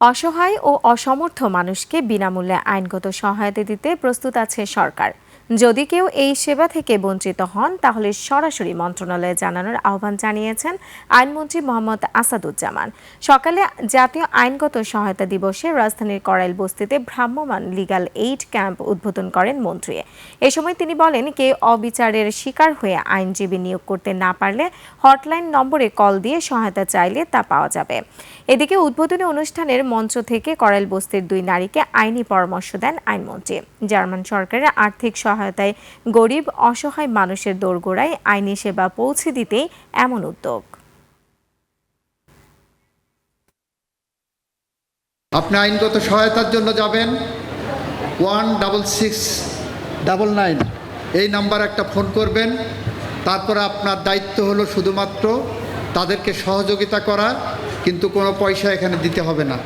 অসহায় ও অসমর্থ মানুষকে বিনামূল্যে আইনগত সহায়তা দিতে প্রস্তুত আছে সরকার। যদি কেউ এই সেবা থেকে বঞ্চিত হন তাহলে সরাসরি মন্ত্রণালয়ে জানানোর আহ্বান জানিয়েছেন আইনমন্ত্রী মোহাম্মদ আসাদুজ্জামান। সকালে জাতীয় আইনগত সহায়তা দিবসে রাজধানীর করাইল বস্তিতে ভ্রাম্যমাণ লিগ্যাল এইড ক্যাম্প উদ্বোধন করেন মন্ত্রী। এ সময় তিনি বলেন, কেউ অবিচারের শিকার হয়ে আইনজীবী নিয়োগ করতে না পারলে হটলাইন নম্বরে কল দিয়ে সহায়তা চাইলে তা পাওয়া যাবে। এদিকে উদ্বোধনী অনুষ্ঠানের মঞ্চ থেকে করাইল বস্তির 2 নারীকে আইনি পরামর্শ দেন আইনমন্ত্রী। জার্মান সরকারের আর্থিক সহায়তায় গরিব অসহায় মানুষের দোরগোড়ায় আইনি সেবা পৌঁছে দিতেই এমন উদ্যোগ। আপনি আইনগত সহায়তার জন্য যাবেন 16699 এই নাম্বার একটা ফোন করবেন। তারপরে আপনার দায়িত্ব হলো শুধুমাত্র তাদেরকে সহযোগিতা করা, কিন্তু কোনো পয়সা এখানে দিতে হবে না।